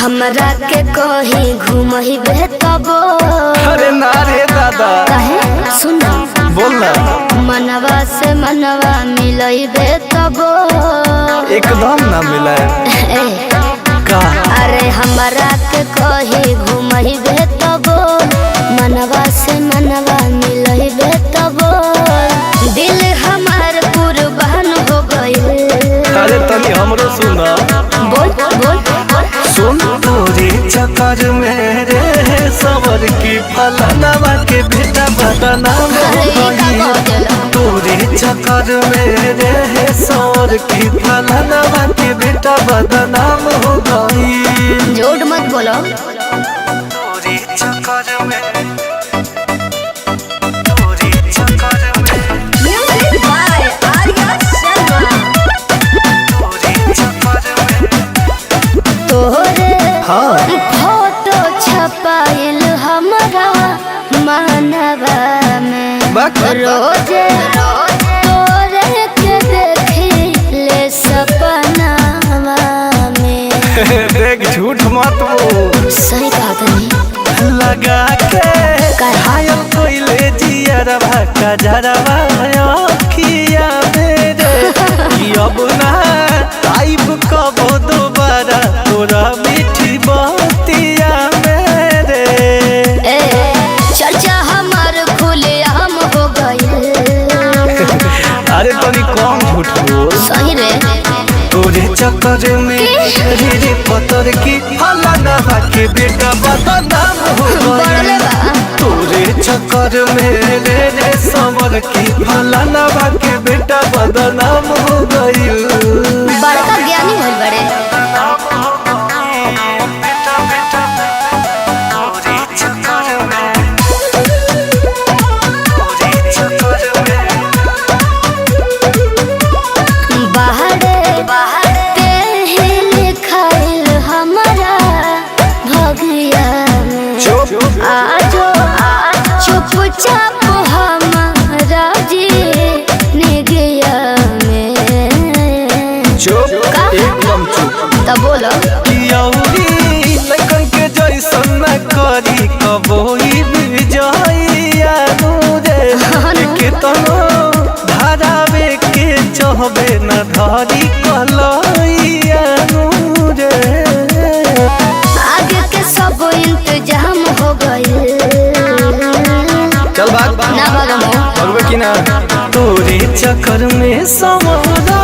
हमरा के कहीं घुमहिबे तबो। अरे ना रे दादा काहे सुन बोल ना। मनवा से मनवा मिलइबे तबो। एकदम ना मिला का। अरे हमरा के कहीं घुमहिबे तबो, मनवा से मनवा मिलइबे तबो। दिल हमार कुर्बान हो गइल। अरे तनी हमरो सुना। बोल बोल सुन तोरे चक्कर में रे सवर की फलनवा के बेटा बदनाम हो गई। तोरे चक्कर में रे सवर की फलनवा के बेटा बदनाम हो गई। झूठ मत बोलो। तोरे चक्कर में तोरे चक्कर में म्यूजिक बाय आर्या शर्मा। तोरे चक्कर में तोरे हाँ फोटो छपाइल हमरा मानवा में। बक रोजे तोरे के देखिले सपनावा में। देख झूठ मत बोल। सही कहा तनी। लगा के घायल कोइले जियर भक्का जरवा अखिया मेरे। अब ना आइब कबो दोबारा तोरा मीठी बतिया मेरे। चर्चा हमार खुले हम हो गए। अरे तनी कम झूठ बोल। सही रे। तोरे चक्कर में रे पतर की फलाना के बेटा बदनाम हो बड़ले गई। बा। तोरे चक्कर में रे समर की फलाना के बेटा बदनाम हो गई। बड़का ज्ञानी भइल बड़े। बेटा बेटा तोरे चक्कर में तोरे चक्कर में बाहरे ते लिखाइल हमरा भगिया में। चुप आजो चुपचाप हमारा जी निगिया में। चुप एकदम चुप। तब बोलो। लड़कन के जैसन न करी कबोई विजया रे के तनो धरावे के चहबे न धरी कलैया रे। आगे के सब इंतजाम हो गए। चल भाग ना भागमो। भगवे की ना। तोरे चक्कर में समरा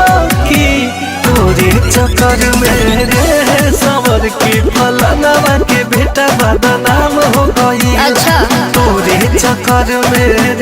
की तोरे चक्कर में रे सवर की फलनवा के बेटा बदनाम हो गई। अच्छा तोरे चक्कर में